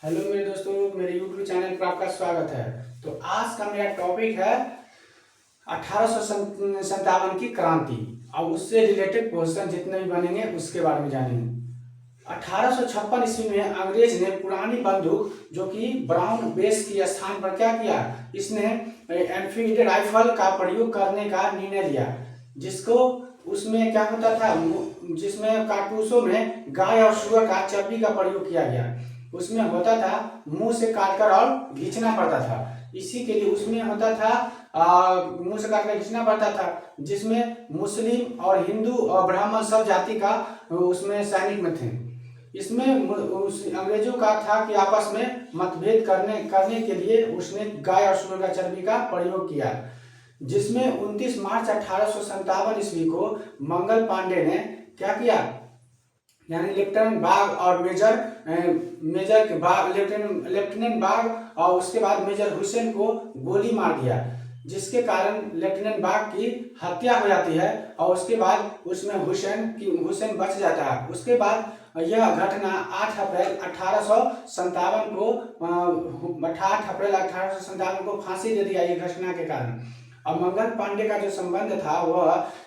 Hello मेरे दोस्तों, मेरे YouTube चैनल पर आपका स्वागत है। तो आज का मेरा टॉपिक है 1857 की क्रांति। अब उससे रिलेटेड क्वेश्चन जितने भी बनेंगे उसके बारे में जानेंगे। 1856 ईस्वी में अंग्रेज ने पुरानी बंदूक जो कि ब्राउन बेस की स्थान पर क्या किया, इसने एनफील्ड राइफल का प्रयोग करने का निर्णय लिया। जिसको उसमें क्या होता था, जिसमें कारतूसों में गाय और सुअर का चर्बी का प्रयोग किया गया। उसमें होता था मुंह से काटकर और खींचना पड़ता था। इसी के लिए उसमें होता था मुंह से काटकर खींचना पड़ता था, जिसमें मुस्लिम और हिंदू और ब्राह्मण सब जाति का उसमें सैनिक में थे। इसमें उस अंग्रेजों का था कि आपस में मतभेद करने करने के लिए उसने गाय और सुअर का चर्बी का प्रयोग किया। जिसमें 29 मार्च 1857 ईस्वी को मंगल पांडे ने क्या किया, यानी लेफ्टिनेंट बाग और मेजर के बाग लेफ्टिनेंट बाग और उसके बाद मेजर हुसैन को गोली मार दिया। जिसके कारण लेफ्टिनेंट बाग की हत्या हो जाती है और उसके बाद उसमें हुसैन बच जाता है। उसके बाद यह घटना 8 अप्रैल 1857 को 8 अप्रैल 1857 को फांसी दे दिया ये घटना के कारण। अब मंगल पांडे का जो संबंध था वह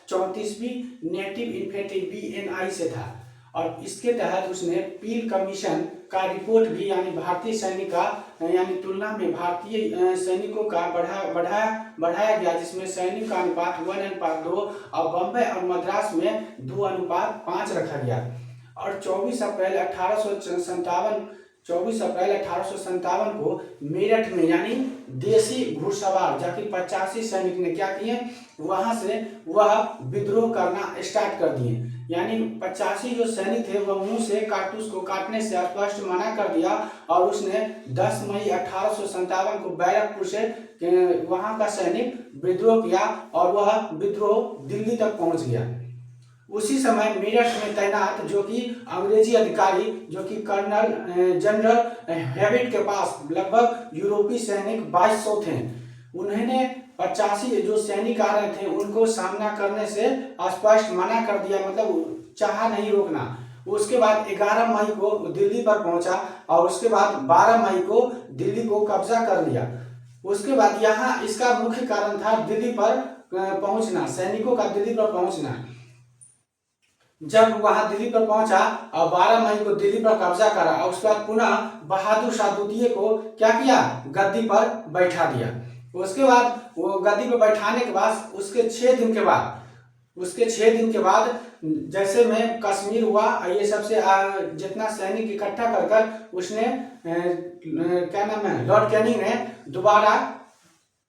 34वीं नेटिव इन्फेंट्री BNI से था और इसके तहत उसने पील कमीशन का रिपोर्ट भी, यानी भारतीय सैनिक का यानी तुलना में भारतीय सैनिकों का बढ़ाया गया, जिसमें सैनिक का अनुपात 1:2 और बम्बई और मद्रास में 2:5 रखा गया। और 24 अप्रैल 1857 को मेरठ में यानी देसी घुड़सवार जाकि 85 सैनिक ने क्या किए, वहां से वह विद्रोह करना स्टार्ट कर दिए। यानी 85 जो सैनिक थे वह मुंह से कारतूस को काटने से स्पष्ट मना कर दिया और उसने 10 मई 1857 को बैरकपुर से वहां का सैनिक विद्रोह किया और वह विद्रोह दिल्ली तक पहुंच गया। उसी समय मेरठ में तैनात जो कि अंग्रेजी अधिकारी जो कि कर्नल जनरल हेविट के पास लगभग यूरोपीय सैनिक 2200 थे। उन्होंने 85 जो सैनिक आ रहे थे उनको सामना करने से स्पष्ट मना कर दिया, मतलब चाहा नहीं रोकना। उसके बाद 11 मई को दिल्ली पर पहुंचा और उसके बाद 12 मई को दिल्ली को कब्जा कर लिया। उसके बाद यहाँ इसका मुख्य कारण था दिल्ली पर पहुंचना, सैनिकों का दिल्ली पर पहुंचना। जब वहां दिल्ली पर पहुंचा और 12 मई को दिल्ली पर कब्जा करा और उसके बाद पुनः बहादुर शाह द्वितीय को क्या किया, गद्दी पर बैठा दिया। उसके बाद वो गद्दी पर बैठाने के बाद उसके 6 दिन के बाद जैसे में कश्मीर हुआ, ये सबसे जितना सैनिक इकट्ठा कर कर उसने क्या नाम है, लॉर्ड कैनिंग ने दोबारा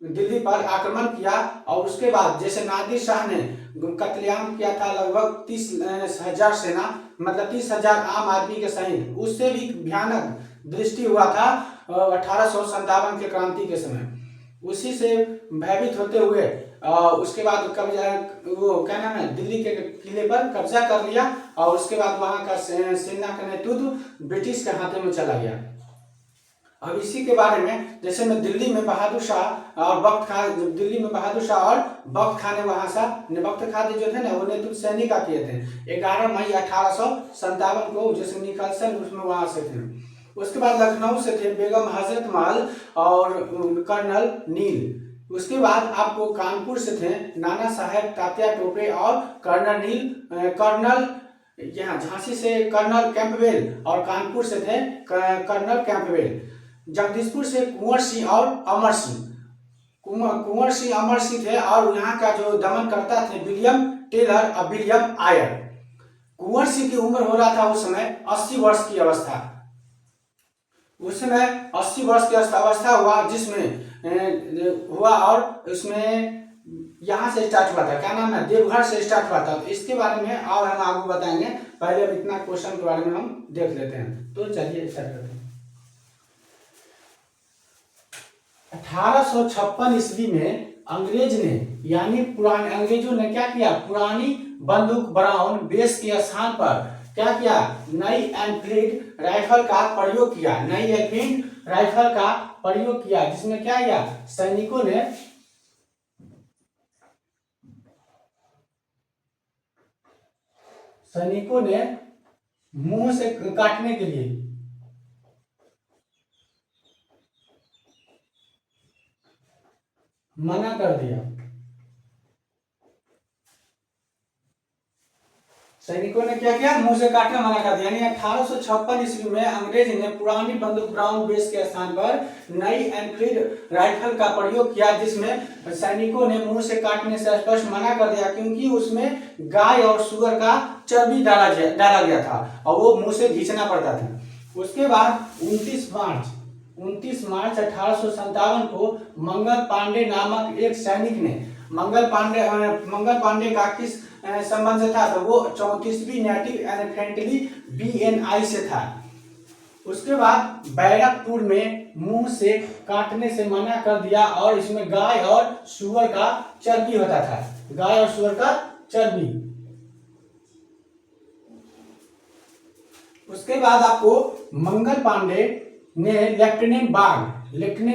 दिल्ली पर आक्रमण किया। और उसके बाद जैसे नादिर शाह ने कत्लेआम किया था लगभग 30,000 सेना, मतलब 30,000 आम आदमी के सैनिक, उससे भी भयानक दृष्टि हुआ था 1857 के क्रांति के समय। उसी से भयभीत होते हुए उसके बाद कब्जा, वो क्या नाम है, दिल्ली के किले पर कब्जा कर लिया और उसके बाद वहां का सेना का नेतृत्व ब्रिटिश के हाथों में चला गया। अब इसी के बारे में जैसे में दिल्ली में बहादुर शाह और बख्त खान, दिल्ली में बहादुर शाह और बख्त खान ने वहां सा बख्त खान जो थे ना वो नेतृत्व सैनिक का किए थे 11 मई 1857 को, जैसे निकलसन उसमें वहां से थे। उसके बाद लखनऊ से थे बेगम हजरत महल और कर्नल नील। उसके बाद आपको कानपुर से थे नाना साहेब तात्या टोपे और कर्नल यहाँ झांसी से कर्नल कैंपबेल और कानपुर से थे कर्नल कैंपबेल। जगदीशपुर से कुंवर सिंह और अमर सिंह, कुंवर सिंह अमर सिंह थे और यहाँ का जो दमन करता थे विलियम टेलर और विलियम आयर। कुंवर सिंह की उम्र हो रहा था उस समय 80 वर्ष की अवस्था। उस समय 80 वर्ष की अवस्था हुआ, जिसमें हुआ और उसमें यहाँ से स्टार्ट हुआ था, क्या नाम है, देवघर से स्टार्ट हुआ था। तो इसके बारे में और हम आपको बताएंगे, पहले अब इतना क्वेश्चन के बारे में हम देख लेते हैं। तो चलिए स्टार्ट करते हैं। 1856 ईस्वी में अंग्रेज ने यानी पुराने अंग्रेजों ने क्या किया, पुरानी बंदूक ब्राउन बेस के स्थान पर क्या किया, नई एनफील्ड राइफल का प्रयोग किया, नई एनफील्ड राइफल का प्रयोग किया। जिसमें क्या किया, सैनिकों ने मुंह से काटने के लिए मना कर दिया। सैनिकों ने क्या किया, मुंह से काटना मना कर दिया। यानी 1856 ईस्वी में अंग्रेज ने पुरानी बंदूक ब्राउन बेस के स्थान पर नई एनफील्ड राइफल का प्रयोग किया, जिसमें सैनिकों ने मुंह से काटने से स्पष्ट मना कर दिया, क्योंकि उसमें गाय और सुअर का चर्बी डाला गया था और वो मुंह से खींचना पड़ता था। उसके बाद 29 मार्च 1857 को मंगल पांडे नामक एक सैनिक ने, मंगल पांडे का किस संबंध से था, तो वो 34वीं नेटिव इन्फेंट्री BNI से था। उसके बाद बैरकपुर में मुंह से काटने से मना कर दिया और इसमें गाय और सुअर का चर्बी होता था, गाय और सुअर का चर्बी। उसके बाद आपको मंगल पांडे ने लेफ्टिनेंट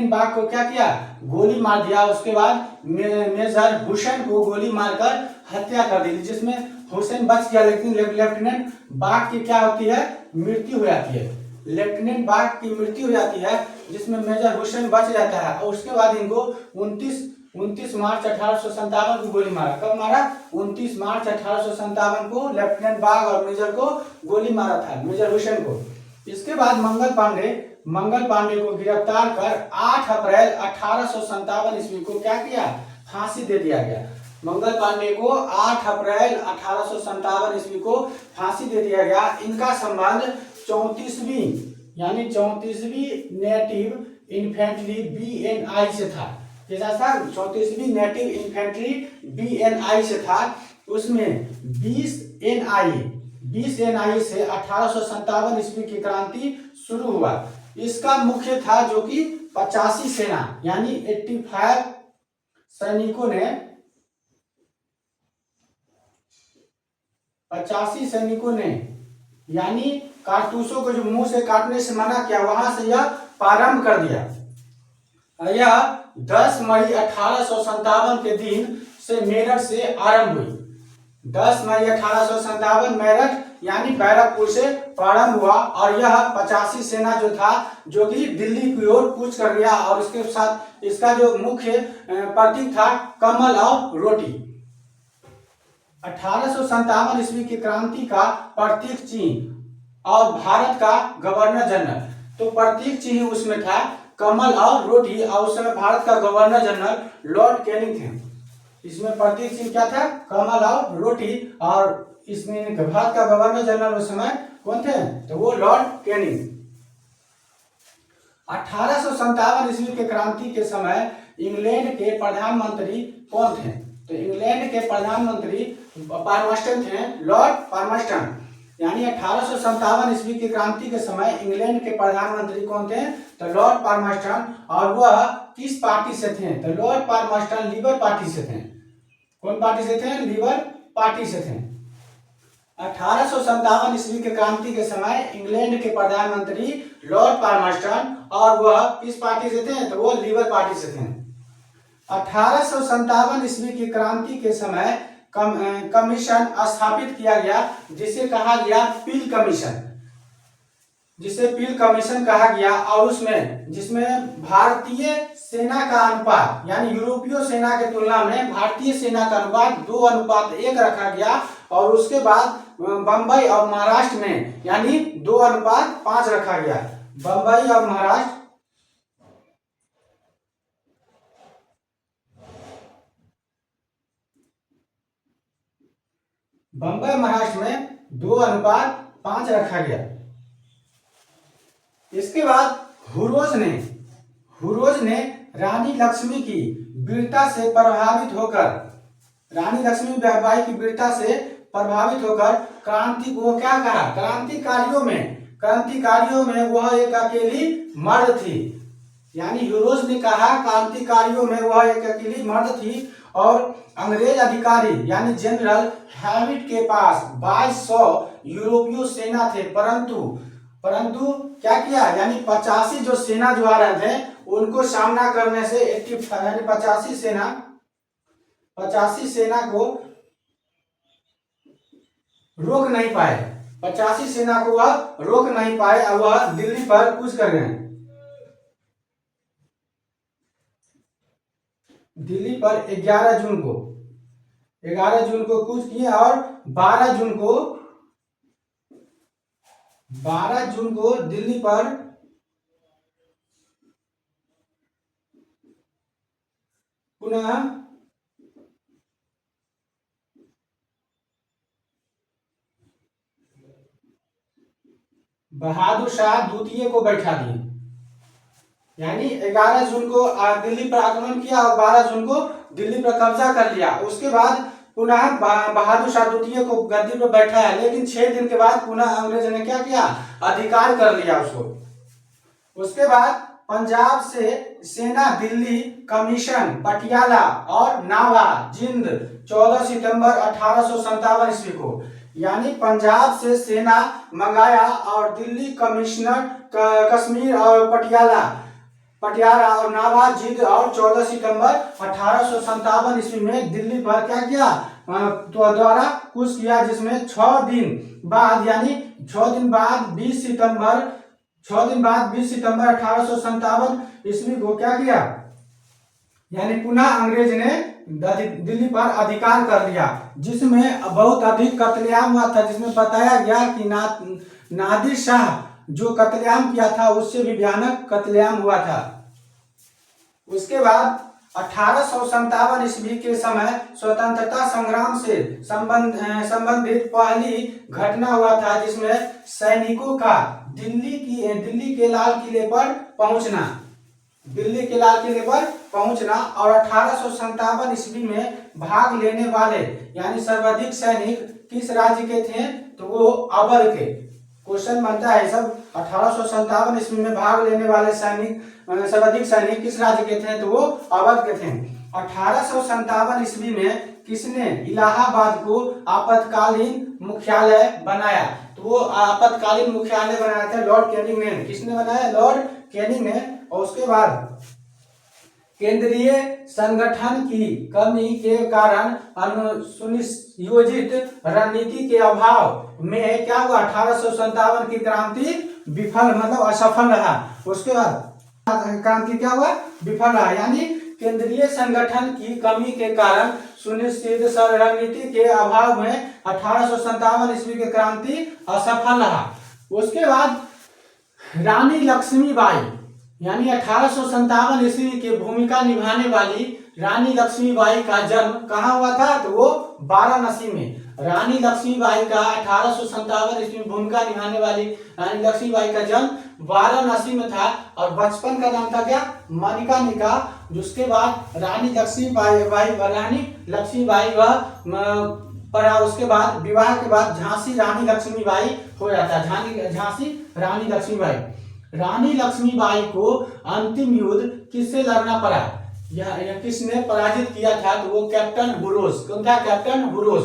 बाग को क्या किया, गोली मार दिया। उसके बाद मेजर हुसैन को गोली मारकर हत्या कर दी, जिसमें हुसैन बच गया, लेकिन लेफ्टिनेंट बाग की क्या होती है, मृत्यु हो जाती है। लेफ्टिनेंट बाग की मृत्यु हो जाती है, जिसमें मेजर हुसैन बच जाता है। और उसके बाद इनको 29 मार्च 1857 को गोली मारा। कब मारा, 29 मार्च 1857 को लेफ्टिनेंट बाग और मेजर को गोली मारा था, मेजर हुसैन को। इसके बाद मंगल पांडे को गिरफ्तार कर 8 अप्रैल 1857 ईस्वी को क्या किया, फांसी दे दिया गया। मंगल पांडे को 8 अप्रैल 1857 ईस्वी को फांसी दे दिया गया। इनका संबंध 34वीं नेटिव इन्फेंट्री BNI से था। कैसा था, 34वीं नेटिव इन्फेंट्री BNI से था। उसमें 20 NI से 1857 ईस्वी की क्रांति शुरू हुआ। इसका मुख्य था जो कि 85 सेना, यानी 85 सैनिकों ने 85 सैनिकों ने यानी कारतूसों को जो मुंह से काटने से मना किया, वहां से यह प्रारंभ कर दिया। यह 10 मई 1857 के दिन से मेरठ से आरंभ हुई। 10 मई 1857 मेरठ यानी बैरकपुर से प्रारंभ हुआ और यह 85 सेना जो था, जो कि दिल्ली की ओर कूच कर गया। और इसके साथ इसका जो मुख्य प्रतीक था कमल और रोटी। 1857 ईस्वी की क्रांति का प्रतीक चिन्ह और भारत का गवर्नर जनरल, तो प्रतीक चिन्ह उसमें था कमल और रोटी, और उस समय भारत का गवर्नर जनरल लॉर्ड कैनिंग थे। इसमें प्रतीक चिन्ह क्या था, कमल और रोटी, और इसमें भारत का गवर्नर जनरल उस समय कौन थे, तो वो लॉर्ड कैनिंग। 1857 ईस्वी के क्रांति के समय इंग्लैंड के प्रधानमंत्री कौन थे, तो इंग्लैंड के प्रधानमंत्री पार्मस्टन थे, लॉर्ड पार्मस्टन। यानी 1857 ईस्वी की क्रांति के समय इंग्लैंड के प्रधानमंत्री कौन थे, तो लॉर्ड पार्मस्टन। और वह किस पार्टी से थे, तो लॉर्ड पार्मस्टन लिबर पार्टी से थे। कौन पार्टी से थे, लिबर पार्टी से थे। 1857 ईस्वी के क्रांति के समय इंग्लैंड के प्रधानमंत्री लॉर्ड पार्मस्टन, और वह किस पार्टी से थे, तो वो लिबर पार्टी से थे। 1857 ईस्वी की क्रांति के समय कमीशन स्थापित किया गया, जिसे कहा गया पील कमीशन, जिसे पील कमीशन कहा गया। और उसमें जिसमें भारतीय सेना का अनुपात, यानी यूरोपीय सेना के तुलना में भारतीय सेना का अनुपात 2:1 रखा गया। और उसके बाद बंबई और महाराष्ट्र में यानी 2:5 रखा गया। बंबई और महाराष्ट्र में 2:5 रखा गया। इसके बाद हुरोज ने रानी लक्ष्मी की वीरता से प्रभावित होकर, रानी लक्ष्मी बाई की वीरता से प्रभावित होकर क्रांति को क्या कहा, क्रांतिकारियों में वह एक अकेली मर्द थी। यानी हुरोज ने कहा क्रांतिकारियों में वह एक अकेली मर्द थी। और अंग्रेज अधिकारी यानी जनरल हैविट के पास 2200 यूरोपीय सेना थे, परंतु क्या किया, यानी 85 जो सेना जो आ रहे थे उनको सामना करने से 85 यानी 85 सेना को रोक नहीं पाए। 85 सेना को वह रोक नहीं पाए और वह दिल्ली पर कूच कर गए। दिल्ली पर 11 जून को कूच किए और 12 जून को दिल्ली पर पुनः बहादुर शाह द्वितीय को बैठा दिए। यानी 11 जून को दिल्ली पर आक्रमण किया और 12 जून को दिल्ली पर कब्जा कर लिया। उसके बाद पुनः बहादुर शाह द्वितीय को गद्दी पर बैठा है, लेकिन 6 दिन के बाद पुनः अंग्रेज ने क्या किया, अधिकार कर लिया उसको। उसके बाद पंजाब से सेना दिल्ली कमीशन पटियाला और नावा जिंद 14 सितंबर 1857 ईस्वी को, यानी पंजाब से सेना मंगाया और दिल्ली कमिश्नर कश्मीर और पटियाला और नावा जिंद और 14 सितंबर 1857 ईस्वी में दिल्ली पर क्या किया, तो द्वारा कूच किया, जिसमें 6 दिन बाद यानी 6 दिन बाद 20 सितंबर 1857 ईस्वी को क्या किया, यानी पुनः अंग्रेज ने दिल्ली पर अधिकार कर लिया, जिसमें बहुत अधिक कत्लेआम हुआ था, जिसमें बताया गया कि नादिर शाह जो कत्लेआम किया था उससे भी भयानक कत्लेआम हुआ था। उसके बाद 1857 ईस्वी के समय स्वतंत्रता संग्राम से संबंधित पहली घटना हुआ था, जिसमें सैनिकों का दिल्ली के लाल किले पर पहुंचना और 1857 ईस्वी में भाग लेने वाले यानी सर्वाधिक सैनिक किस राज्य के थे, तो वो अवध के। क्वेश्चन बनता है सब, 1857 ईस्वी में भाग लेने वाले सर्वाधिक सैनिक किस राज्य के थे, तो वो अवध के थे। 1857 ईस्वी में किसने इलाहाबाद को आपातकालीन मुख्यालय बनाया, तो वो आपातकालीन मुख्यालय बनाया था लॉर्ड कैनिंग ने। किसने बनाया, लॉर्ड कैनिंग ने। और उसके बाद केंद्रीय संगठन की कमी के कारण सुनियोजित रणनीति के अभाव में क्या हुआ, 1857 की क्रांति विफल मतलब असफल रहा। उसके बाद क्रांति क्या हुआ, विफल रहा, यानी केंद्रीय संगठन की कमी के कारण सुनिश्चित रणनीति के अभाव में 1857 ईस्वी की क्रांति असफल रहा। उसके बाद रानी लक्ष्मीबाई यानी 1857 ईस्वी की भूमिका निभाने वाली रानी लक्ष्मीबाई का जन्म कहाँ हुआ था, तो वो वाराणसी में। रानी लक्ष्मीबाई का 1857 ईस्वी में भूमिका निभाने वाली रानी लक्ष्मीबाई का जन्म वाराणसी में था और बचपन का नाम था क्या, मनिका। जिसके बाद रानी लक्ष्मीबाई पढ़ा। उसके बाद विवाह के बाद झांसी रानी लक्ष्मीबाई हो जाता है, झांसी रानी लक्ष्मीबाई। रानी लक्ष्मीबाई को अंतिम युद्ध किससे लड़ना पड़ा, यह किसने पराजित किया था, तो वो कैप्टन बुरोज। कौन था, कैप्टन बुरोज।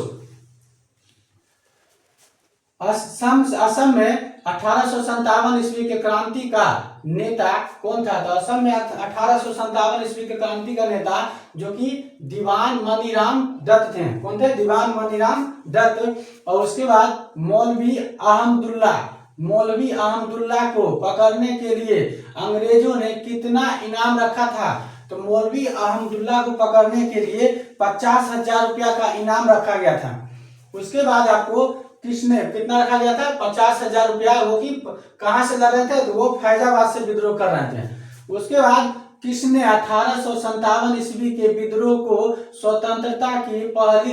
असम में 1857 ईस्वी के क्रांति का नेता कौन था, तो असम में 1857 ईस्वी के क्रांति का नेता जो कि दीवान मनीराम दत्त थे। कौन थे, दीवान मनीराम दत्त। और उसके बाद मौलवी अहमदुल्ला को पकड़ने के लिए अंग्रेजों ने कितना इनाम रखा था, तो मौलवी अहमदुल्ला को पकड़ने के लिए 50,000 रुपया का इनाम रखा गया था। उसके बाद आपको किसने कितना रखा गया था, 50,000 रुपया। वो कि कहां से लड़ रहे थे, तो वो फैजाबाद से विद्रोह कर रहे थे। उसके बाद किसने 1857 ईस्वी के विद्रोह को स्वतंत्रता की पहली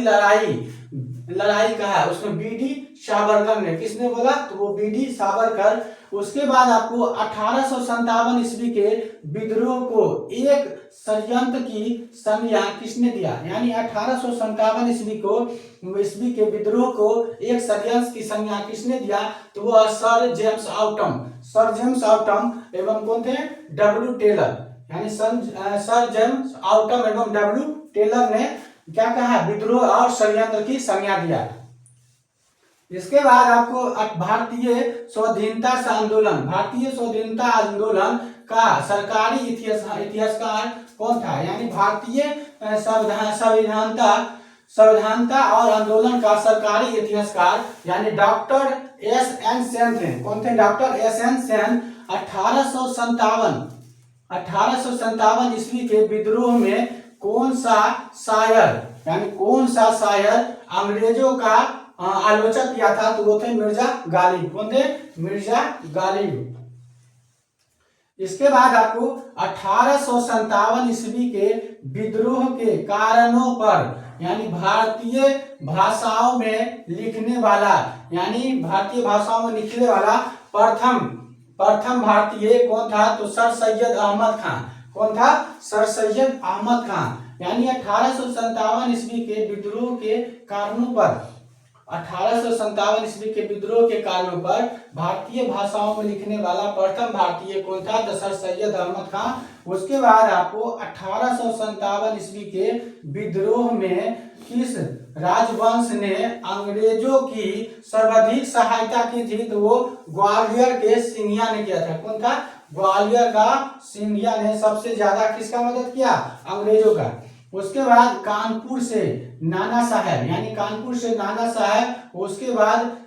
लड़ाई कहा, उसमें बीडी सावरकर ने। किसने बोला, तो वो बीडी सावरकर। उसके बाद आपको 1857 ईस्वी के विद्रोह को एक षड्यंत्र की संज्ञा किसने दिया, यानी 1857 ईस्वी के विद्रोह को एक षड्यंत्र की संज्ञा किसने दिया, तो वो सर जेम्स आउटम एवं कौन थे, डब्ल्यू टेलर। यानी सर जेम्स आउटम एवं डब्ल्यू टेलर ने क्या कहा, विद्रोह और षड्यंत्र की संज्ञा दिया। इसके बाद आपको भारतीय स्वाधीनता आंदोलन का सरकारी इतिहासकार कौन था, यानी भारतीय संविधानता और आंदोलन का सरकारी इतिहासकार यानी डॉक्टर एस.एन. सेन थे। कौन थे, डॉक्टर एस.एन. सेन। 1857 ईस्वी के विद्रोह में कौन सा शायर, यानी कौन सा शायर अंग्रेजों का आलोचक किया था, तो वो थे मिर्जा गालिब। कौन थे? मिर्जा गालिब। इसके बाद आपको 1857 ईस्वी के विद्रोह के कारणों पर, यानी भारतीय भाषाओं में लिखने वाला, यानी भारतीय भाषाओं में लिखने वाला प्रथम भारतीय कौन था, तो सर सैयद अहमद खान। कौन था? सर सैयद अहमद खान। यानी 1857 ईस्वी के विद्रोह के कारणों पर, 1857 ईस्वी के विद्रोह के कारणों पर भारतीय भाषाओं में लिखने वाला प्रथम भारतीय कौन था, तो सर सैयद अहमद खान। उसके बाद आपको 1857 ईस्वी के विद्रोह में किस राजवंश ने अंग्रेजों की सर्वाधिक सहायता की थी, तो वो ग्वालियर के सिंधिया ने किया था। कौन था? ग्वालियर का सिंधिया ने सबसे ज्यादा किसका मदद किया? अंग्रेजों का। उसके बाद कानपुर से नाना साहब, यानी कानपुर से नाना साहब। उसके बाद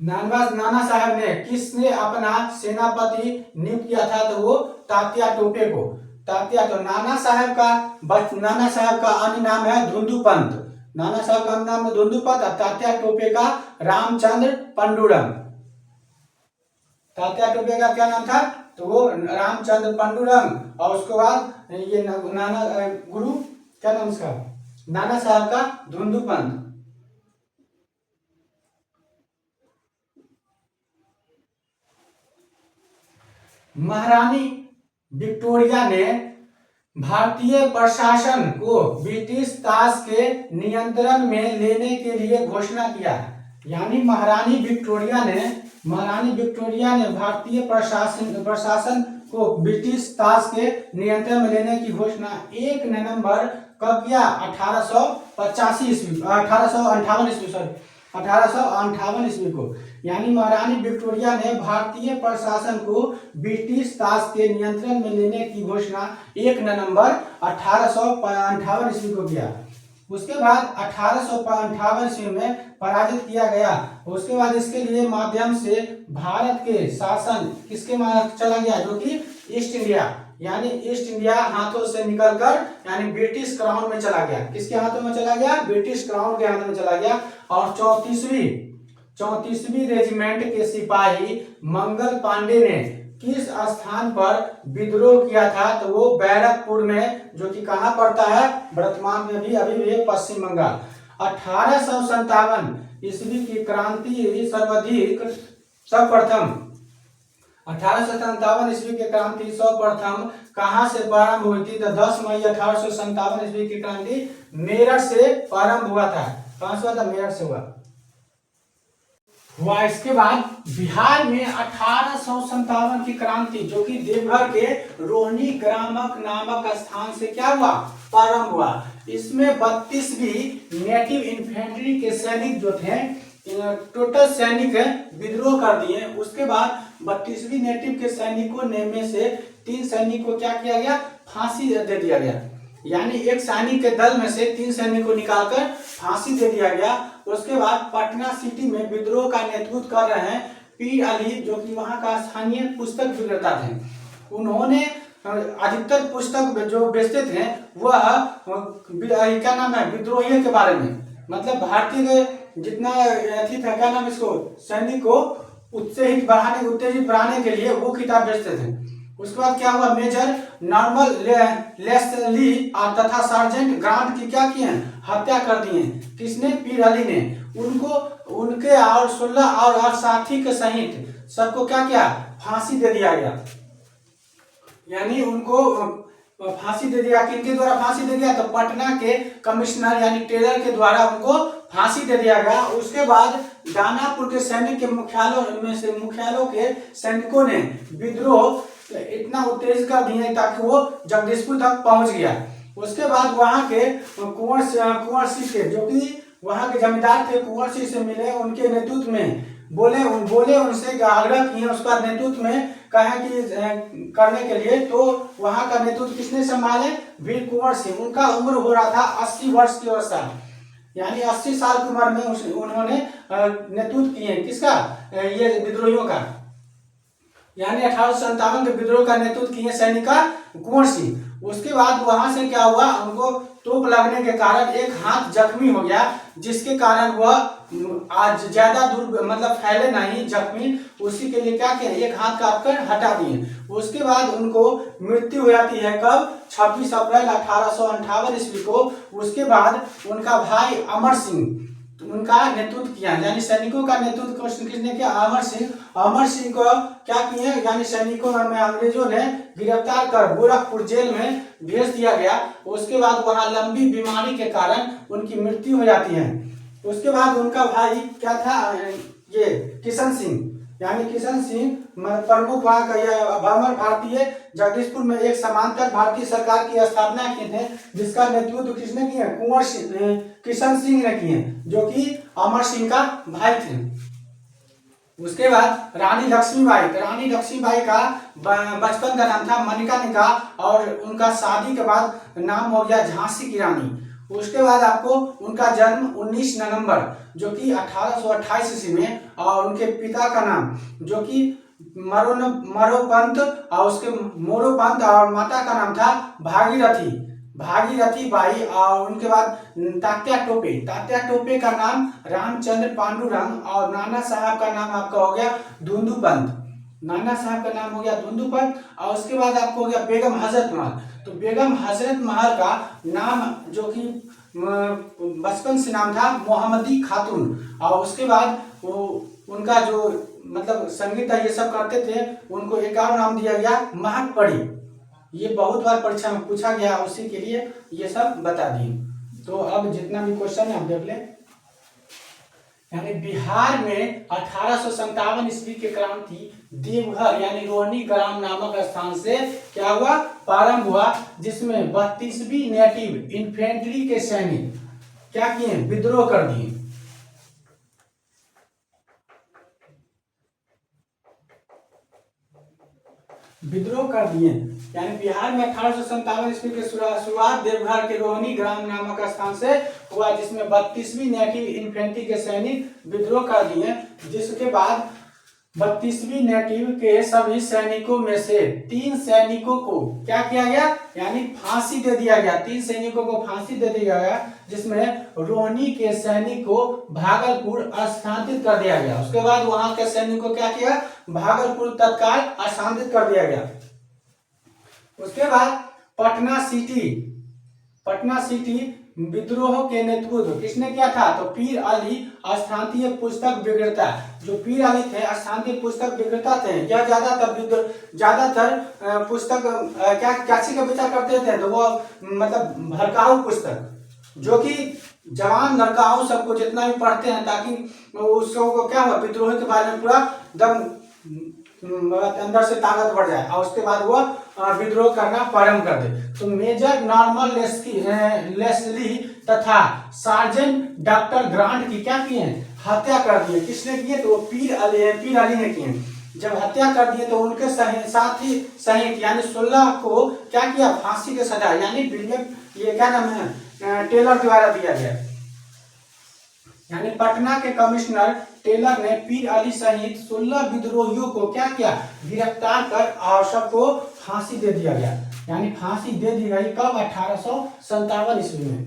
नाना साहब ने किसने अपना सेनापति नियुक्त किया था, तो वो तात्या टोपे को। तो नाना साहब का अन्य नाम है धुंधुपंत। नाना साहब का अन्य नाम है धुंधुपंत और तात्या टोपे का रामचंद्र पंडुरंग। तात्या टोपे का क्या नाम था, तो वो रामचंद्र पंडुरंग। और उसके बाद ये नाना गुरु क्या नाम इसका, नाना साहब का धुंधुपंत। महारानी विक्टोरिया ने भारतीय प्रशासन को ब्रिटिश ताश के नियंत्रण में लेने के लिए घोषणा किया। यानी महारानी विक्टोरिया ने भारतीय प्रशासन को ब्रिटिश ताश के नियंत्रण में लेने की घोषणा 1 नवंबर कब किया? 1858 ईस्वी को। यानी महारानी विक्टोरिया ने भारतीय प्रशासन को ब्रिटिश ताश के नियंत्रण में लेने की घोषणा 1 नवंबर 1858 ईस्वी को किया। उसके बाद 1858 ईस्वी में पराजित किया गया। उसके बाद इसके लिए माध्यम से भारत के शासन किसके चला गया, जो कि ईस्ट इंडिया, यानी ईस्ट इंडिया हाथों से निकलकर यानी ब्रिटिश क्राउन में चला गया। किसके हाथों में चला गया? ब्रिटिश क्राउन के हाथों में चला गया। और 34वीं रेजिमेंट के सिपाही मंगल पांडे ने किस स्थान पर विद्रोह किया था, तो वो बैरकपुर में, जो कि कहाँ पड़ता है, वर्तमान में भी अभी भी पश्चिम बंगाल। 1857 ईस्वी की क्रांति सर्वप्रथम 1857 ईस्वी की क्रांति सर्वप्रथम कहाँ से प्रारंभ हुई थी, तो 10 मई 1857 ईस्वी की क्रांति मेरठ से प्रारंभ हुआ था। कहाँ से हुआ था? मेरठ से हुआ। इसके बाद बिहार में 1857 की क्रांति, जो कि देवघर के रोहिणी ग्रामक नामक स्थान से क्या हुआ? प्रारंभ हुआ। इसमें 32वीं नेटिव इन्फेंट्री के सैनिक जो थे, टोटल सैनिक विद्रोह कर दिए। उसके बाद 32वीं नेटिव के सैनिकों में से 3 सैनिक को क्या किया गया? फांसी दे दिया गया। यानी एक सैनिक के दल में से 3 सैनिक को निकालकर फांसी दे दिया गया। उसके बाद पटना सिटी में विद्रोह का नेतृत्व कर रहे हैं पीर अली, जो कि वहां का स्थानीय पुस्तक विक्रेता थे। उन्होंने अधिकतर पुस्तक जो बेचते थे वह क्या नाम है, विद्रोहियों के बारे में, मतलब भारतीय जितना अथी था, क्या नाम इसको, सैनिक को उत्तेजित बढ़ाने के लिए वो किताब बेचते थे। उसके बाद क्या हुआ? मेजर नॉर्मल लेस्ली तथा सार्जेंट ग्रांट की क्या किए? हत्या कर दिए। किसने? पीर अली ने। उनके और 16 और साथी के सहित सबको क्या किया? फांसी दे दिया गया। यानी उनको फांसी दे दिया। किनके द्वारा फांसी दे दिया? तो पटना के कमिश्नर यानी टेलर के द्वारा उनको फांसी दे दिया गया। उसके बाद दानापुर के सैनिक के मुख्यालयों के सैनिकों ने विद्रोह इतना उत्तेजित कर दिए ताकि वो जगदीशपुर तक पहुंच गया। उसके बाद वहां के कुंवर सिंह के, जो कि वहां के जमींदार थे, कुंवर सिंह से मिले। उनके नेतृत्व में बोले उनसे आग्रह किए उसका नेतृत्व में कहा कि करने के लिए। तो वहां का नेतृत्व किसने संभाले? वीर कुंवर सिंह। उनका उम्र हो रहा था 80 वर्ष की अवस्था, यानी 80 साल की उम्र में उन्होंने नेतृत्व किए। किसका? ये विद्रोहियों का, यानी 1857 के विद्रोह का नेतृत्व किए सैनिक कुंवर सिंह। उसके बाद वहां से क्या हुआ, उनको तोप लगने के कारण एक हाथ जख्मी हो गया, जिसके कारण वह आज ज्यादा दूर मतलब फैले नहीं जख्मी, उसी के लिए क्या किया, एक हाथ काट कर हटा दिए। उसके बाद उनको मृत्यु हो जाती है कब, 26 अप्रैल 1858 ईस्वी को। उसके बाद उनका भाई अमर सिंह उनका नेतृत्व किया, यानी सैनिकों का नेतृत्व किसने किया, अमर सिंह। अमर सिंह को क्या किए, यानी सैनिकों में अंग्रेजों ने गिरफ्तार कर गोरखपुर जेल में भेज दिया गया। उसके बाद वहां लंबी बीमारी के कारण उनकी मृत्यु हो जाती है। उसके बाद उनका भाई क्या था, ये किशन सिंह, यानी किशन सिंह प्रमुख वहां का अमर भारतीय जगदीशपुर में एक समांतर भारतीय सरकार की स्थापना की थे, जिसका नेतृत्व किसने किया, कुंवर सिंह किशन सिंह ने किए, जो कि अमर सिंह का भाई थे। उसके बाद रानी लक्ष्मीबाई, रानी लक्ष्मीबाई का बचपन का नाम था मनिका, और उनका शादी के बाद नाम हो गया झांसी की रानी। उसके बाद आपको उनका जन्म 19 नवंबर जो कि 1828 ईस्वी में, और उनके पिता का नाम जो कि मरोपंत और उसके मोरोपंत, और माता का नाम था भागीरथी बाई। और उनके बाद तात्या टोपे का नाम रामचंद्र पांडुरंग, और नाना साहब का नाम आपका हो गया धुंधुपंत, नाना साहब का नाम हो गया धुंधुपंत। और उसके बाद आपको हो गया बेगम हजरत महल। तो बेगम हजरत महल का नाम जो कि बचपन से नाम था मोहम्मदी खातून। और उसके बाद वो उनका जो मतलब संगीत ये सब करते थे, उनको एक और नाम दिया गया महक पड़ी। ये बहुत बार परीक्षा में पूछा गया, उसी के लिए ये सब बता दिए। तो अब जितना भी क्वेश्चन है आप देख लें। यानी बिहार में 1857 ईस्वी की क्रांति देवघर यानी रोहनी ग्राम नामक स्थान से क्या हुआ, प्रारंभ हुआ, जिसमें 32वीं नेटिव इन्फेंट्री के सैनिक क्या किए, विद्रोह कर दिए। यानी बिहार में 1857 ईस्वी की शुरुआत देवघर के रोहनी ग्राम नामक स्थान से हुआ, जिसमें 32वीं नेटिव इन्फेंट्री के सैनिक विद्रोह कर दिए। जिसके बाद 32वीं नेटिव के सभी सैनिकों में से 3 सैनिकों को क्या किया गया, यानी फांसी दे दिया गया। 3 सैनिकों को फांसी दे दिया गया, जिसमें रोहनी के सैनिक को भागलपुर स्थानांतरित कर दिया गया। उसके बाद वहां के सैनिक को क्या किया, भागलपुर तत्काल स्थानांतरित कर दिया गया। उसके बाद पटना सिटी विद्रोह के नेतृत्व किसने किया था, तो पीर अली स्थानीय पुस्तक विक्रेता। जो पीर अली थे स्थानीय पुस्तक विक्रेता थे, यह ज्यादातर पुस्तक कैसी का विचार करते थे, तो वो मतलब भड़काऊ पुस्तक, जो कि जवान लड़काओं सबको जितना भी पढ़ते हैं, ताकि उस सबको क्या हो, विद्रोह के बारे में पूरा दम अंदर से ताकत बढ़ जाए, और उसके बाद वो विद्रोह करना प्रारंभ कर दे। तो मेजर नॉर्मन लेस्ली तथा सार्जेंट डॉक्टर ग्रांट की क्या किए, हत्या कर दिए। किसने किए, तो पीर अली ने किए। जब हत्या कर दिए तो उनके साथ ही सहित यानी 16 को क्या किया, फांसी की सजा, यानी विलियम ये क्या नाम है, टेलर द्वारा दिया गया। यानी पटना के कमिश्नर टेलर ने पीर अली सहित 16 विद्रोहियों को क्या किया, गिरफ्तार कर और सबको फांसी दे दिया गया। यानी फांसी दे दी गई कब, 1857 ईस्वी में।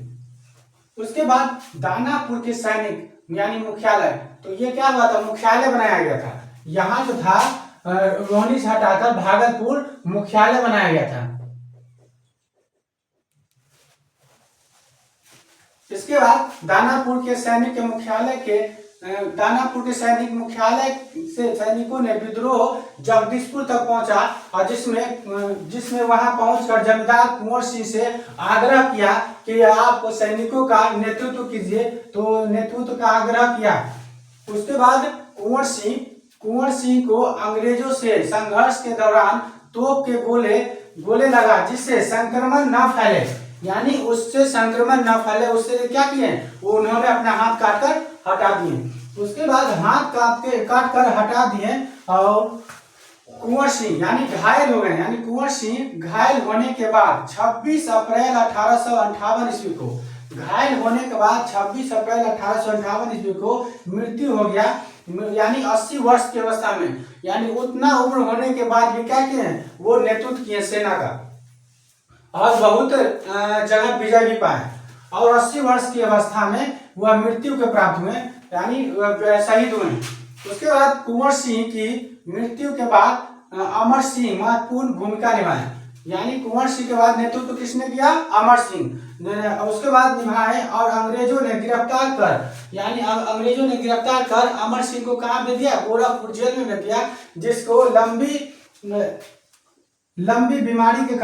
उसके बाद दानापुर के सैनिक यानी मुख्यालय, तो ये क्या हुआ था, मुख्यालय बनाया गया था। यहाँ जो था रोहनी से हटाकर भागलपुर मुख्यालय बनाया गया था। इसके बाद दानापुर के सैनिक मुख्यालय से सैनिकों ने विद्रोह जगदीशपुर तक पहुंचा, और जिसमें वहां पहुंचकर जमींदार कुंवर सिंह से आग्रह किया कि आप सैनिकों का नेतृत्व कीजिए। तो नेतृत्व का आग्रह किया। उसके बाद कुंवर सिंह को अंग्रेजों से संघर्ष के दौरान तोप के गोले लगा, जिससे संक्रमण न फैले, यानी उससे संक्रमण न फैले, उससे क्या किए, वो उन्होंने अपना हाथ काटकर हटा दिए। उसके बाद हाथ काटकर हटा दिए, और कुंवर सिंह यानी घायल हो गए। यानी कुंवर सिंह घायल होने के बाद 26 अप्रैल 1858 ईस्वी को घायल होने के बाद 26 अप्रैल 1858 ईस्वी को मृत्यु हो गया। यानी 80 वर्ष की अवस्था में, यानी उतना उम्र होने के बाद भी क्या किए, वो नेतृत्व किए सेना का। और बहुत जगह विजय भी पाए और 80 वर्ष की अवस्था में वह मृत्यु के प्राप्त हुए, यानी शहीद हुए। उसके बाद कुंवर सिंह की मृत्यु के बाद अमर सिंह महत्वपूर्ण भूमिका निभाए, यानी कुंवर सिंह के बाद नेतृत्व किसने किया? अमर सिंह। उसके बाद निभाए और अंग्रेजों ने गिरफ्तार कर, यानी अंग्रेजों ने गिरफ्तार कर अमर सिंह को कहाँ भेज दिया? गोरखपुर जेल में भेज दिया, जिसको लंबी बीमारी के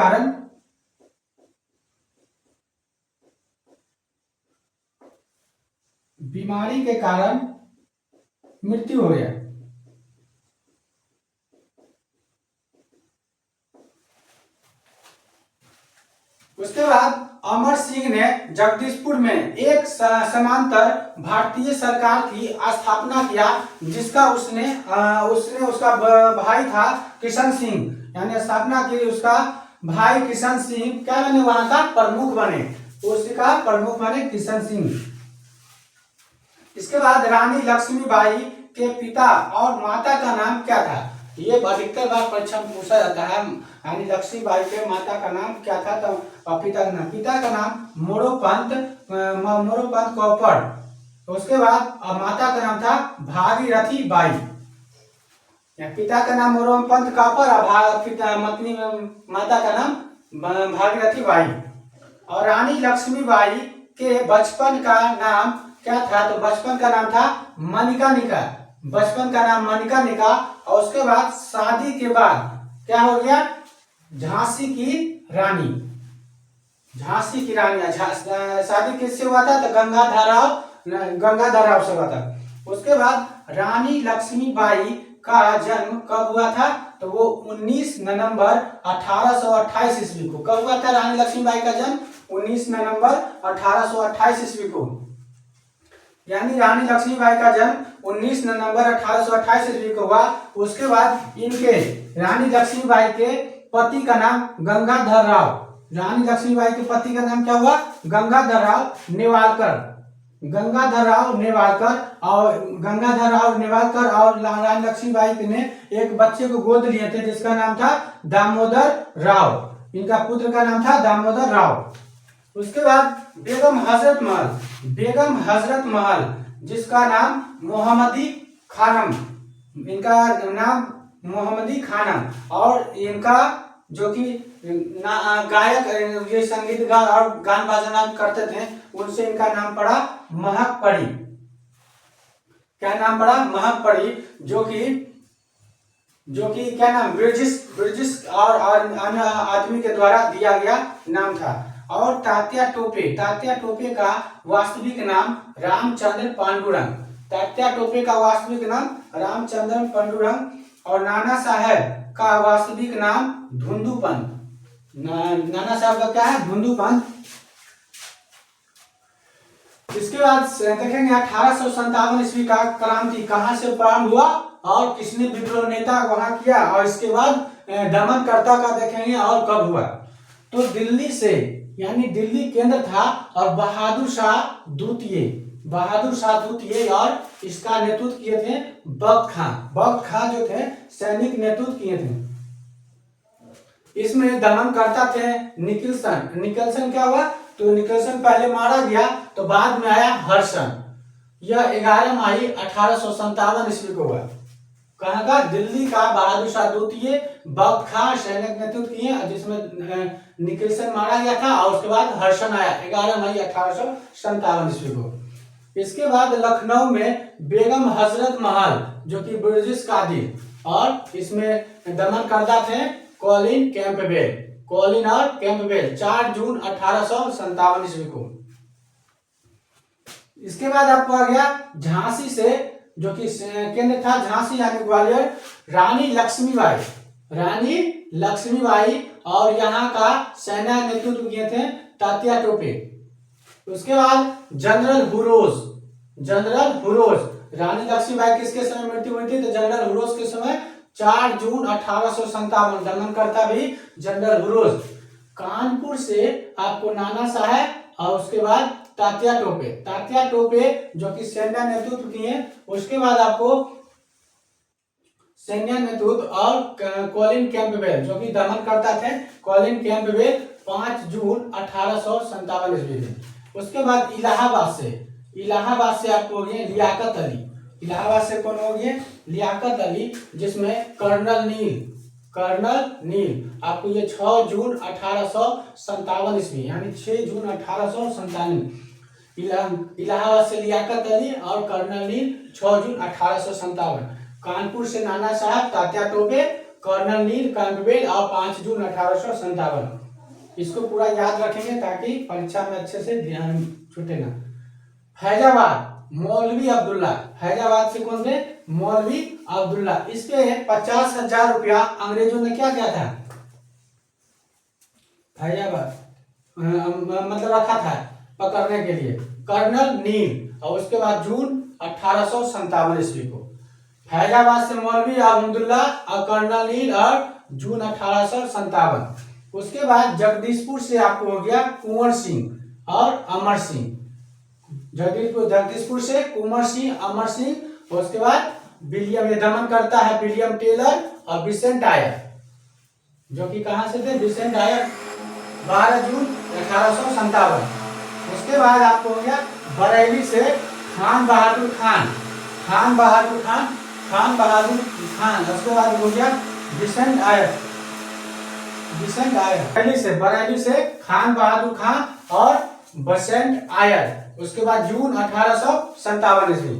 कारण मृत्यु हो गया। उसके बाद अमर सिंह ने जगदीशपुर में एक समांतर भारतीय सरकार की स्थापना किया, जिसका उसका भाई था किशन सिंह, यानी स्थापना की उसका भाई किशन सिंह क्या बने? वहां का प्रमुख बने, उसका प्रमुख बने किशन सिंह। इसके बाद रानी लक्ष्मीबाई के पिता और माता का नाम क्या था? ये अधिकतर बार परीक्षा में पूछा जाता है। रानी लक्ष्मीबाई के माता का नाम क्या था? तो पिता का नाम मोरोपंत कौपड़। उसके बाद माता का नाम था भागीरथी बाई। पिता का नाम मोरोपंत कौपड़ और माता का नाम भागीरथी बाई। और रानी लक्ष्मीबाई के बचपन का नाम क्या था? तो बचपन का नाम था मनिका। बचपन का नाम मनिका। और उसके बाद शादी के बाद क्या हो गया? झांसी की रानी। शादी किससे हुआ था? तो गंगाधर राव से हुआ था। उसके बाद रानी लक्ष्मीबाई का जन्म कब हुआ था? तो वो 19 नवंबर 1828 ईस्वी को। कब हुआ था रानी लक्ष्मीबाई का जन्म? 19 नवंबर 1828 ईस्वी को। यानी रानी लक्ष्मीबाई का जन्म 19 नवंबर 1828 ईस्वी को हुआ। उसके बाद इनके रानी लक्ष्मीबाई के पति का नाम गंगाधर राव। रानी लक्ष्मीबाई के पति का नाम क्या हुआ? गंगाधर राव नेवालकर। और रानी लक्ष्मीबाई ने एक बच्चे को गोद लिए थे, जिसका नाम था दामोदर राव। इनका पुत्र का नाम था दामोदर राव। उसके बाद बेगम हजरत महल, जिसका नाम मोहम्मदी खानम। इनका नाम मोहम्मदी खानम। और इनका जो कि गायक, ये संगीतकार और गान बजाना करते थे, उनसे इनका नाम पड़ा महक परी। क्या नाम पड़ा? महक परी, जो कि क्या नाम? ब्रिटिश और अन्य आदमी के द्वारा दिया गया नाम था। और तात्या टोपे का वास्तविक नाम रामचंद्र पांडुरंग। और नाना साहब का वास्तविक नाम धुंधुपंत। नाना साहब का क्या है? धुंधुपंत। इसके बाद देखेंगे 1857 ईस्वी का क्रांति कहां से प्रारंभ हुआ और किसने विद्रोह नेता वहां किया, और इसके बाद दमनकर्ता का देखेंगे और कब हुआ। तो दिल्ली से, यानी दिल्ली केंद्र था, और बहादुर शाह द्वितीय और इसका नेतृत्व किए थे बख्त खां जो थे सैनिक नेतृत्व किए थे। इसमें दमनकर्ता थे निकलसन। क्या हुआ? तो निकलसन पहले मारा गया, तो बाद में आया हर्षन। यह 11 मई 1857 ईस्वी को हुआ। कहाँ का? दिल्ली का। बहादुर शाह द्वितीय, बख्त खां सैनिक नेतृत्व किए, जिसमें निकलसन मारा गया था, और उसके बाद हर्षन आया 11 मई 1857 ईस्वी को। इसके बाद लखनऊ में बेगम हजरत महल, जो कि ब्रिटिश कादी, और इसमें दमनकर्ता थे कॉलिन और कैंपबेल 4 जून 1857 ईस्वी को। इसके बाद आपको आ गया झांसी से, जो कि केंद्र था झांसी यानी ग्वालियर, रानी लक्ष्मीबाई, और यहाँ का सेना नेतृत्व किए थे तात्या टोपे। उसके बाद जनरल हुरोज। रानी लक्ष्मीबाई किसके समय मृत्यु हुई थी? तो जनरल हुरोज के समय 4 जून 1857। दमनकर्ता भी जनरल हुरोज। कानपुर से आपको नाना साहब, और उसके बाद तात्या टोपे जो कि सेना नेतृत्व किए। उसके बाद आपको सैन्य नेतृत्व और कॉलिन कैंपबेल जो कि दमन करता थे, कॉलिन कैंपबेल 5 जून 1857 ईस्वी में। उसके बाद इलाहाबाद से आपको हो गए लियाकत अली। इलाहाबाद से कौन हो गए? लियाकत अली, जिसमें कर्नल नील आपको ये 6 जून 1857 ईस्वी यानी 6 जून 1857। इलाहाबाद से लियाकत अली और कर्नल नील 6 जून 1857। कानपुर से नाना साहब, तात्या टोपे, कर्नल नील कैंपबेल और 5 जून 1857। इसको पूरा याद रखेंगे ताकि परीक्षा में अच्छे से ध्यान छूटे ना। फैजाबाद मौलवी अब्दुल्ला, फैजाबाद से कौन थे? मौलवी अब्दुल्ला। इस पे 50,000 रुपया अंग्रेजों ने क्या किया था? फैजाबाद मतलब रखा था पकड़ने के लिए कर्नल नील। और उसके बाद जून 1857 ईस्वी को फैजाबाद से मौलवी अब्दुल्ला और कर्नल नील और जून 1857। उसके बाद जगदीशपुर से आपको हो गया कुंवर सिंह और अमर सिंह। जगदीशपुर से कुंवर सिंह, अमर सिंह। उसके बाद विलियम, ये दमन करता है विलियम टेलर और विसेंट आयर, जो कि कहां से थे? विसेंट आयर 12 जून 1857। उसके बाद आपको हो गया बरेली से खान बहादुर खान। उसके बाद हो गया विसेंट आयर। बरेली से खान बहादुर खान और विसेंट आयर। उसके बाद जून 1857 ईस्वी।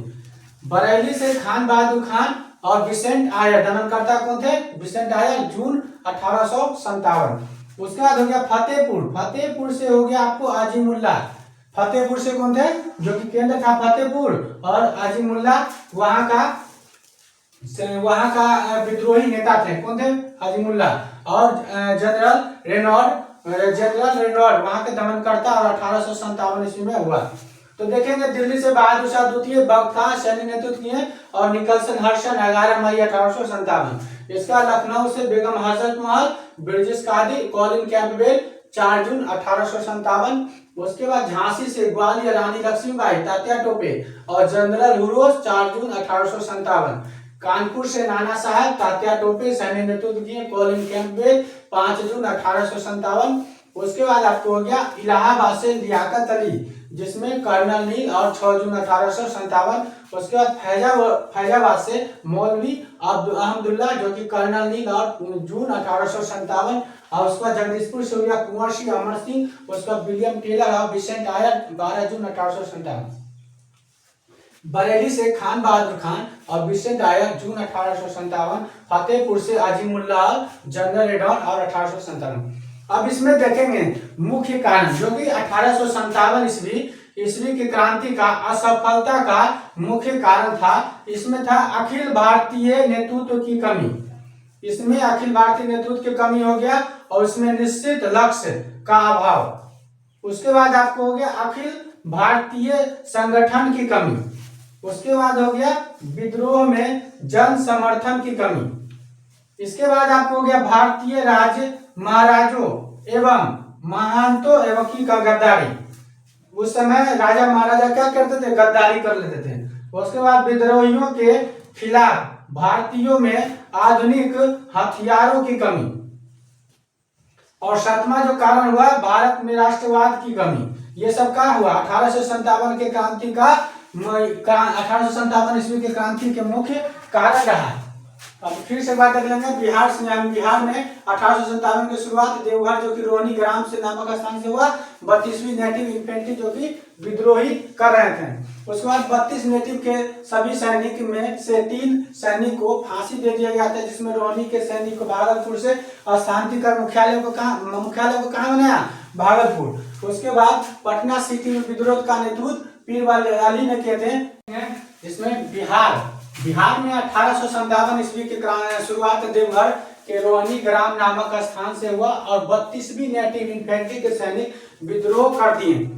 बरेली से खान बहादुर खान और विसेंट आयर, दमनकर्ता कौन थे? विसेंट आयर, जून 1857। उसके बाद हो गया फतेहपुर से हो गया आपको आजिमुल्ला। फतेहपुर से कौन थे? जो कि केंद्र था फतेहपुर, और आजिमुल्ला वहां का विद्रोही नेता थे। कौन थे? आजिमुल्ला। और जनरल रेनॉल्ड वहां के दमनकर्ता, और 1857 ईस्वी में हुआ। तो देखेंगे दिल्ली से बहादुर शाह द्वितीय बगता सैन्य नेतृत्व किए और निकलसन हर्षन 11 मई 1857। इसका लखनऊ से बेगम हजरत महल, ब्रिजेश कादिर, कॉलिन कैंपबेल 4 जून 1857। उसके बाद झांसी से ग्वालियर रानी लक्ष्मीबाई, तात्या टोपे और जनरल हुरोस 4 जून 1857। कानपुर से नाना साहब, तात्या टोपे सैन्य नेतृत्व किए, कॉलिन कैंपबेल 5 जून 1857। उसके बाद आपको हो गया इलाहाबाद से लियाकत अली, जिसमें कर्नल नील और 6 जून 1857। उसके बाद फैजाबाद से मौलवी अहमदुल्ला, जो कि कर्नल नील और जून 1857। और उसके बाद जगदीशपुर से हो गया कुंवर सिंह, अमर सिंह। उसके बाद विलियम टेलर और विसेंट आयर 12 जून 1857। बरेली से खान बहादुर खान और विसेंट आयर, जून 1857। फतेहपुर से आजिमुल्ला, जनरल रेनॉल्ड और 1857। अब इसमें देखेंगे मुख्य कारण, जो कि 1857 ईस्वी की क्रांति का असफलता का मुख्य कारण था। इसमें था अखिल भारतीय नेतृत्व की कमी। इसमें अखिल भारतीय नेतृत्व की कमी हो गया, और इसमें निश्चित लक्ष्य का अभाव। उसके बाद आपको हो गया अखिल भारतीय संगठन की कमी। उसके बाद हो गया विद्रोह में जन समर्थन की कमी। इसके बाद आपको हो गया भारतीय राज्य महाराजों एवं महंतों एवं की गद्दारी। उस समय राजा महाराजा क्या करते थे? गद्दारी कर लेते थे। उसके बाद विद्रोहियों के खिलाफ भारतीयों में आधुनिक हथियारों की कमी। और सातवां जो कारण हुआ भारत में राष्ट्रवाद की कमी। ये सब क्या हुआ? 1857 के क्रांति का 1857 ईस्वी के क्रांति के मुख्य कारण रहा। अब फिर से बात कर लेंगे बिहार में 1857 की शुरुआत देवघर, जो कि रोहनी ग्राम से नामक स्थान से हुआ। 32वीं नेटिव इन्फेंट्री, जो कि विद्रोही कर रहे थे। उसके बाद 32 नेटिव के सभी सैनिक में से 3 सैनिक को फांसी दे दिया गया था, जिसमें रोहनी के सैनिक को भागलपुर से स्थानांतरित कर मुख्यालय को कहाँ बनाया? भागलपुर। उसके बाद पटना सिटी में विद्रोह का नेतृत्व पीर अली ने किए थे। इसमें बिहार में 1857 ईस्वी की शुरुआत देवघर के रोहनी ग्राम नामक स्थान से हुआ, और 32वीं नेटिव इन्फेंट्री के सैनिक विद्रोह कर दिए।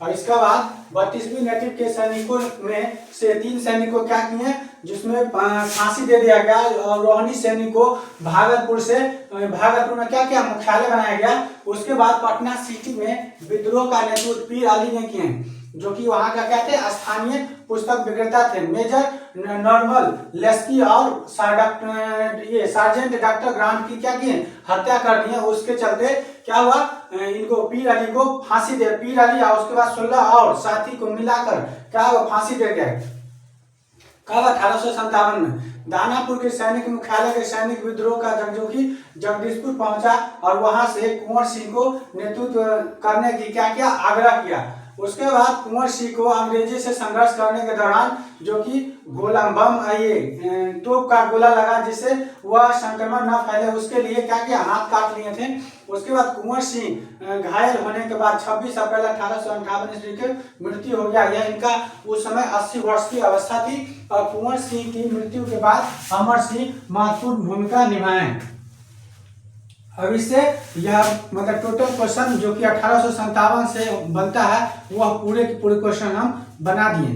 और इसके बाद 32वीं नेटिव के सैनिकों में से 3 सैनिकों क्या किए, जिसमें फांसी दे दिया गया। और रोहनी सैनिक को भागलपुर में क्या किया? मुख्यालय बनाया गया। उसके बाद पटना सिटी में विद्रोह का नेतृत्व पीर अली ने किए। जो कि वहाँ का क्या थे, स्थानीय पुस्तक विक्रेता थे। मेजर नॉर्मल लेस्की और सार्जेंट डॉक्टर ग्रांट की क्या की हत्या कर दी है। उसके चलते क्या हुआ, इनको पीर अली को फांसी दे, पीर अली और उसके बाद 16 और साथी को मिलाकर क्या हुआ, फांसी दे गए। कब 1857 में दानापुर के सैनिक मुख्यालय के सैनिक विद्रोह का जो कि जगदीशपुर पहुंचा और वहां से कुंवर सिंह को नेतृत्व करने की क्या किया, आग्रह किया। उसके बाद कुंवर सिंह को अंग्रेजी से संघर्ष करने के दौरान जो कि गोला बम तोप का गोला लगा, जिससे वह संक्रमण न फैले, उसके लिए क्या किया, हाथ काट लिए थे। उसके बाद कुंवर सिंह घायल होने के बाद 26 अप्रैल 1858 ईस्वी की मृत्यु हो गया। यह इनका उस समय 80 वर्ष की अवस्था थी। और कुंवर सिंह की मृत्यु के बाद अमर सिंह महत्वपूर्ण भूमिका निभाए। अब इससे यह मतलब टोटल क्वेश्चन जो कि 1857 से बनता है, वह पूरे के पूरे क्वेश्चन हम बना दिए।